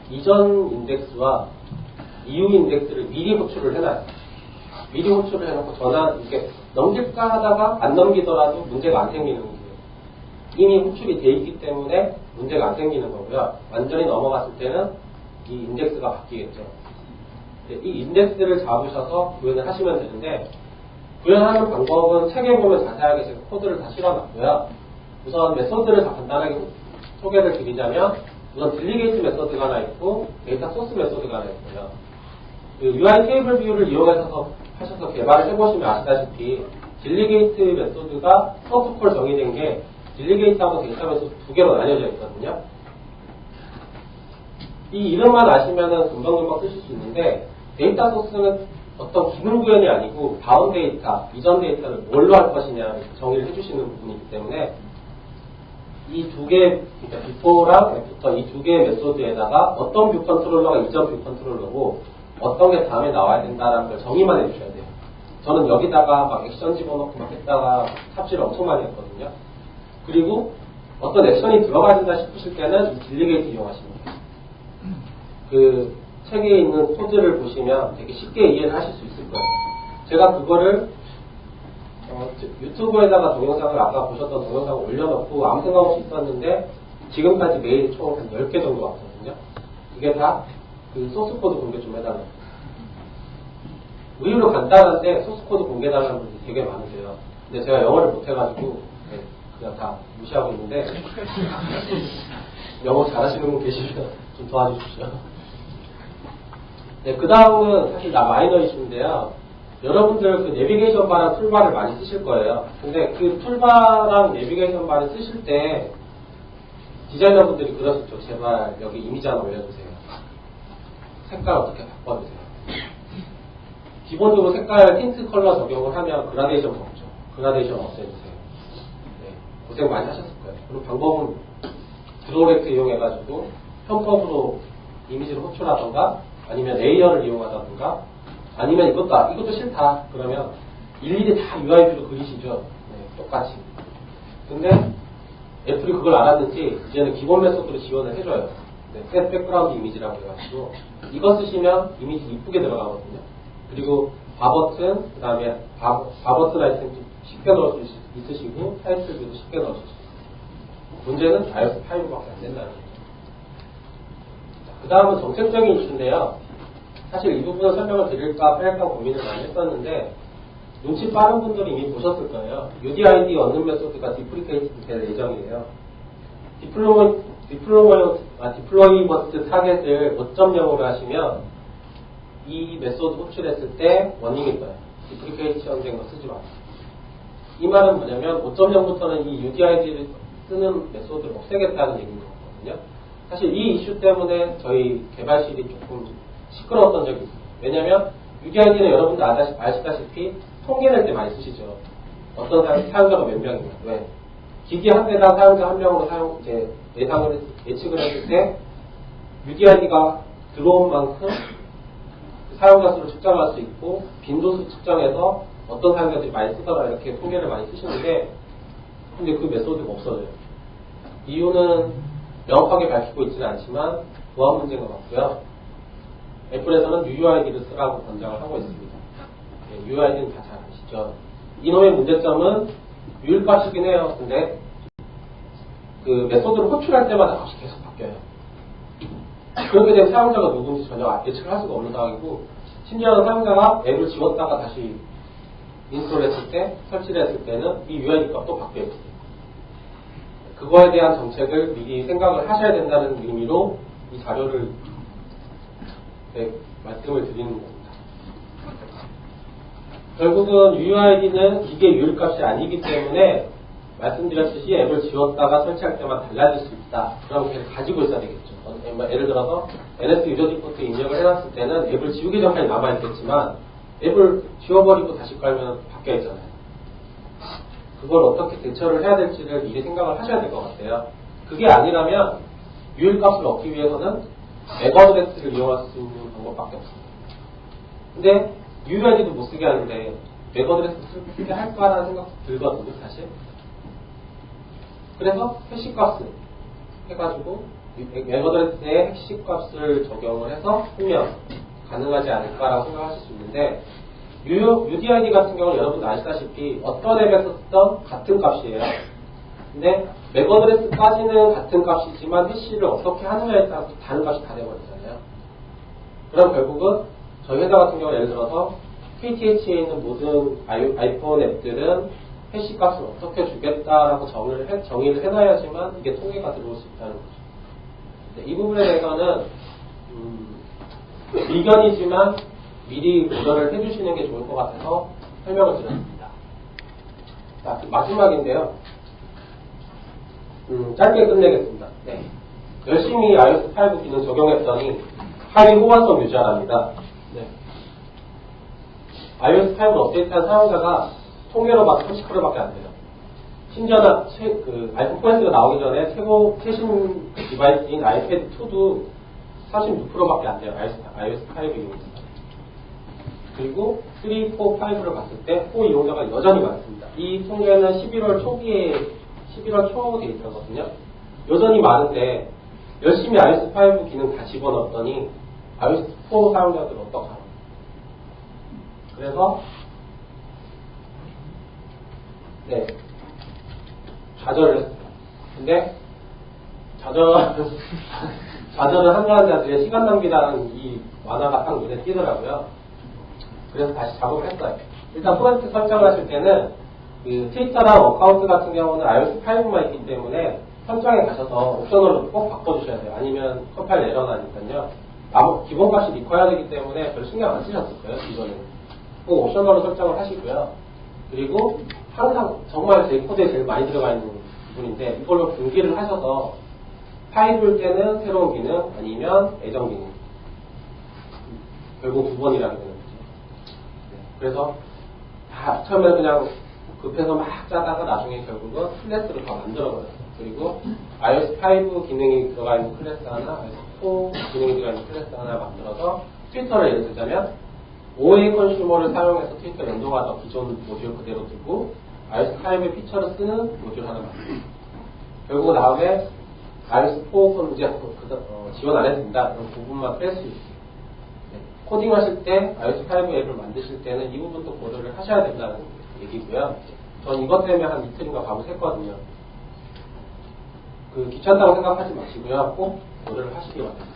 이전 인덱스와 이후 인덱스를 미리 호출을 해놔요. 미리 호출을 해놓고 이렇게 넘길까 하다가 안 넘기더라도 문제가 안 생기는 거예요. 이미 호출이 돼 있기 때문에 문제가 안 생기는 거고요. 완전히 넘어갔을 때는 이 인덱스가 바뀌겠죠. 이 인덱스를 잡으셔서 구현을 하시면 되는데 구현하는 방법은 책에 보면 자세하게 제가 코드를 다 실어놨고요. 우선 메소드를 다 간단하게 소개를 드리자면 우선 딜리게이트 메소드가 하나 있고 데이터 소스 메소드가 하나 있고요. 그 UI 테이블 뷰를 이용해서 개발을 해보시면 아시다시피 딜리게이트 메소드가 프로토콜 정의된 게 딜리게이트하고 데이터베이스 두 개로 나뉘어져 있거든요. 이 이름만 아시면은 금방금방 쓰실 수 있는데, 데이터 소스는 어떤 기능 구현이 아니고 다운 데이터, 이전 데이터를 뭘로 할 것이냐를 정의를 해주시는 부분이기 때문에 이 두 개, 그러니까 비포랑 애프터 이 두 개의 메소드에다가 어떤 뷰 컨트롤러가 이전 뷰 컨트롤러고 어떤 게 다음에 나와야 된다는 걸 정의만 해주셔야 돼요. 저는 여기다가 막 액션 집어넣고 막 했다가 삽질을 엄청 많이 했거든요. 그리고 어떤 액션이 들어가야 된다 싶으실 때는 이 딜리게이트 이용하시면 돼요. 그 책에 있는 코드를 보시면 되게 쉽게 이해를 하실 수 있을 거예요. 제가 그거를 유튜브에다가 동영상을 아까 보셨던 동영상을 올려놓고 아무 생각 없이 있었는데 지금까지 메일 총 한 10개 정도 왔거든요. 그게 다 그 소스 코드 공개 좀 해달라고. 의외로 간단한데 소스 코드 공개해달라는 분들이 되게 많으세요. 근데 제가 영어를 못해가지고 그냥 다 무시하고 있는데 영어 잘하시는 분 계시면 좀 도와주십시오. 네, 그 다음은 사실 마이너 이슈인데요. 여러분들 그 내비게이션 바랑 툴바를 많이 쓰실 거예요. 근데 그 툴바랑 내비게이션 바를 쓰실 때 디자이너분들이 그러셨죠. 제발 여기 이미지 하나 올려주세요. 색깔 어떻게 바꿔주세요. 기본적으로 색깔 틴트 컬러 적용을 하면 그라데이션 없죠. 그라데이션 없애주세요. 네, 고생 많이 하셨을 거예요. 그리고 방법은 드로렉트 이용해가지고 편법으로 이미지를 호출하던가 아니면 레이어를 이용하다든가 아니면 이것도 싫다. 그러면 일일이 다 UIV로 그리시죠. 네, 똑같이. 근데 애플이 그걸 알았는지 이제는 기본 메소드로 지원을 해줘요. 네, 셋 백그라운드 이미지라고 해가지고 이거 쓰시면 이미지 이쁘게 들어가거든요. 그리고 바버튼, 그 다음에 바버튼 아이템도 쉽게 넣을 수 있으시고 타이틀도 쉽게 넣을 수 있어요. 문제는 iOS 5밖에 안 된다는 거죠. 그 다음은 정책적인 이슈인데요. 사실 이 부분을 설명을 드릴까 뺄까 고민을 많이 했었는데 눈치 빠른 분들이 이미 보셨을 거예요. UDID 얻는 메소드가 디프리케이트 될 예정이에요. 디플로이먼트 타겟을 5.0으로 하시면 이 메소드 호출했을 때 워닝일 거예요. 디프리케이션 된 거 쓰지 마세요. 이 말은 뭐냐면 5.0부터는 이 UDID를 쓰는 메소드를 없애겠다는 얘기인 거거든요. 사실 이 이슈 때문에 저희 개발실이 조금 시끄러웠던 적이 있어요. 왜냐면 UDID는 여러분들 아시다시피 통계 낼 때 많이 쓰시죠. 어떤 사용자가 몇 명이냐. 왜? 기기 한 대당 사용자 한 명으로 예측을 했을 때 UDID가 들어온 만큼 사용자 수를 측정할 수 있고 빈도수 측정해서 어떤 사용자들이 많이 쓰더라 이렇게 통계를 많이 쓰시는데 근데 그 메소드가 없어져요. 이유는 명확하게 밝히고 있지는 않지만 보안 문제인 것 같고요. 애플에서는 UUID를 쓰라고 권장을 하고 있습니다. 네, UUID는 다 잘 아시죠. 이놈의 문제점은 유일값이긴 해요. 근데 그 메소드를 호출할 때마다 값이 계속 바뀌어요. 그렇게 되면 사용자가 누군지 전혀 예측을 할 수가 없는 상황이고 심지어는 사용자가 앱을 지웠다가 다시 인스톨했을 때, 설치를 했을 때는 이 UID 값도 바뀌어요. 그거에 대한 정책을 미리 생각을 하셔야 된다는 의미로 이 자료를 말씀을 드리는 겁니다. 결국은 UUID는 기계 유일값이 아니기 때문에 말씀드렸듯이 앱을 지웠다가 설치할 때만 달라질 수 있다. 그럼 계속 가지고 있어야 되겠죠. 예를 들어서 NS 유저 디포트 입력을 해놨을 때는 앱을 지우기 전까지 남아있겠지만 앱을 지워버리고 다시 깔면 바뀌어있잖아요. 그걸 어떻게 대처를 해야 될지를 미리 생각을 하셔야 될 것 같아요. 그게 아니라면 유일값을 얻기 위해서는 맥 어드레스를 이용할 수 있는 방법밖에 없습니다. 근데 UUID도 못 쓰게 하는데 맥 어드레스 쓰게 할까라는 생각도 들거든요, 사실. 그래서 해시 값을 해가지고 맥 어드레스에 해시 값을 적용을 해서 쓰면 가능하지 않을까라고 생각하실 수 있는데 UDID 같은 경우는 여러분들 아시다시피 어떤 앱에서 쓰던 같은 값이에요. 근데 맥 어드레스까지는 같은 값이지만 해시를 어떻게 하느냐에 따라서 다른 값이 다 돼버리잖아요. 그럼 결국은 저희 회사 같은 경우 예를 들어서 KTH에 있는 모든 아이폰 앱들은 해시 값을 어떻게 주겠다라고 정의를 해놔야지만 이게 통계가 들어올 수 있다는 거죠. 이 부분에 대해서는 의견이지만 미리 고려를 해주시는 게 좋을 것 같아서 설명을 드렸습니다. 자, 마지막인데요. 짧게 끝내겠습니다. 네. 열심히 iOS 5 기능 적용했더니 파일이 호환성 유지하랍니다. 네. iOS 5를 업데이트한 사용자가 통계로 봐도 30%밖에 안 돼요. 심지어는 아이폰 4S가 나오기 전에 최신 디바이스인 아이패드 2도 36%밖에 안 돼요. iOS 5 이용자. 그리고 3, 4, 5를 봤을 때 4 이용자가 여전히 많습니다. 이 통계는 11월 초 데이터거든요. 여전히 많은데 열심히 iOS 5 기능 다 집어넣었더니 iOS 4 사용자들 어떡하나. 그래서 네, 좌절을 했어요. 근데 좌절을 한가한 자들의 시간 낭비라는 이 만화가 딱 눈에 띄더라고요. 그래서 다시 작업을 했어요. 일단 프로젝트 설정하실 때는 그 트위터랑 어카운트 같은 경우는 iOS 5만 있기 때문에 설정에 가셔서 옵셔널로 꼭 바꿔주셔야 돼요. 아니면 컴파일 에러 나니까요. 기본값이 리쿼어야 되기 때문에 별 신경 안 쓰셨을 거예요. 이거는 꼭 옵셔널로 설정을 하시고요. 그리고 항상 정말 제 코드에 제일 많이 들어가 있는 부분인데 이걸로 분기를 하셔서 파일 볼 때는 새로운 기능 아니면 예전 기능 결국 2번이라게 되는 거죠. 네. 그래서 다 처음에 그냥 급해서 막 짜다가 나중에 결국은 클래스를 더 만들어버렸어요. 그리고 iOS 5 기능이 들어가 있는 클래스 하나, iOS 4 기능이 들어가 있는 클래스 하나 만들어서 트위터를 예를 들자면 OA 컨슈머를 사용해서 트위터 연동하던 기존 모듈 그대로 두고 iOS 5의 피처를 쓰는 모듈 하나 만들어요. 결국 다음에 iOS 4는 이제 지원 안 했습니다. 그런 부분만 뺄 수 있어요. 네. 코딩 하실 때 iOS 5 앱을 만드실 때는 이 부분도 고려를 하셔야 된다는 얘기고요. 전 이것 때문에 한 이틀인가 밤을 샜거든요. 귀찮다고 생각하지 마시고요. 꼭 고려를 하시기 바랍니다.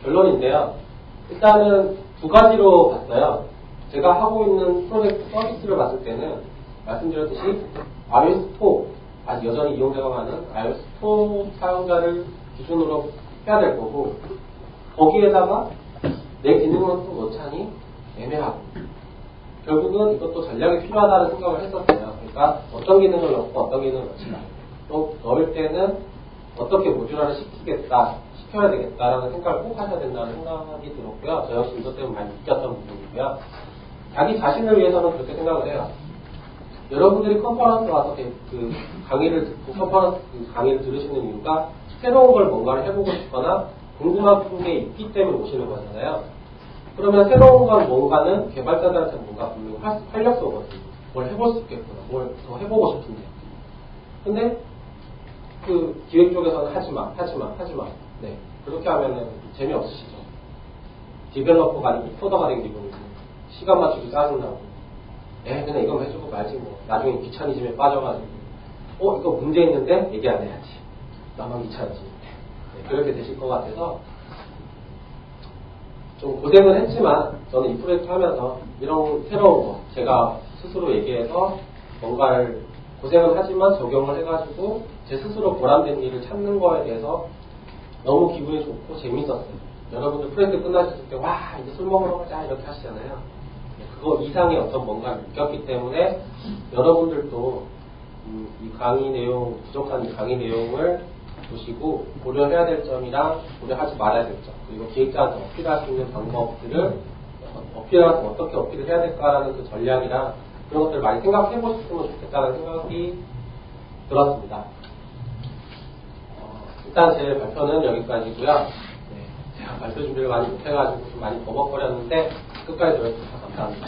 결론인데요. 일단은 두 가지로 봤어요. 제가 하고 있는 프로젝트 서비스를 봤을 때는 말씀드렸듯이 iOS 4, 아직 여전히 이용자가 많은 iOS 4 사용자를 기준으로 해야 될 거고 거기에다가 내 기능은 또 넣자니 애매하고 결국은 이것도 전략이 필요하다는 생각을 했었어요. 그러니까 어떤 기능을 넣고 어떤 기능을 넣지 말고 또 넣을 때는 어떻게 모듈화를 시켜야 되겠다라는 생각을 꼭 하셔야 된다는 생각이 들었고요. 저 역시 이것 때문에 많이 느꼈던 부분이고요. 자기 자신을 위해서는 그렇게 생각을 해요. 여러분들이 컨퍼런스 와서 그 강의를 듣고 컨퍼런스 강의를 들으시는 이유가 새로운 걸 뭔가를 해보고 싶거나 궁금한 게 있기 때문에 오시는 거잖아요. 그러면 새로운 건 뭔가는 개발자들한테 뭔가 분명히 활력소거든요. 뭘 해볼 수 있겠구나. 뭘 더 해보고 싶은데. 근데 그 기획 쪽에서는 하지마. 네. 그렇게 하면은 재미없으시죠. 디벨로퍼가 아니고 코더가 된 기분이고, 시간 맞추기 짜증나고, 그냥 이거 해주고 말지 뭐. 나중에 귀차니즘에 빠져가지고, 이거 문제 있는데 얘기 안 해야지. 나만 귀찮지. 네. 그렇게 되실 것 같아서, 좀 고생은 했지만, 저는 이 프로젝트 하면서 이런 새로운 거, 제가 스스로 얘기해서 뭔가를 고생은 하지만 적용을 해가지고 제 스스로 보람된 일을 찾는 거에 대해서 너무 기분이 좋고 재밌었어요. 여러분들 프로젝트 끝나셨을 때 와 이제 술 먹으러 가자 이렇게 하시잖아요. 그거 이상의 어떤 뭔가를 느꼈기 때문에 여러분들도 이 강의 내용 부족한 강의 내용을 보시고 고려해야 될 점이랑 고려하지 말아야 될 점 그리고 기획자한테 어필할 수 있는 방법들을 어떻게 어필을 해야 될까라는 그 전략이랑 그런 것들 많이 생각해 보셨으면 좋겠다는 생각이 들었습니다. 일단 제 발표는 여기까지고요. 네, 제가 발표 준비를 많이 못해가지고 좀 많이 버벅거렸는데 끝까지 들어주셔서 감사합니다.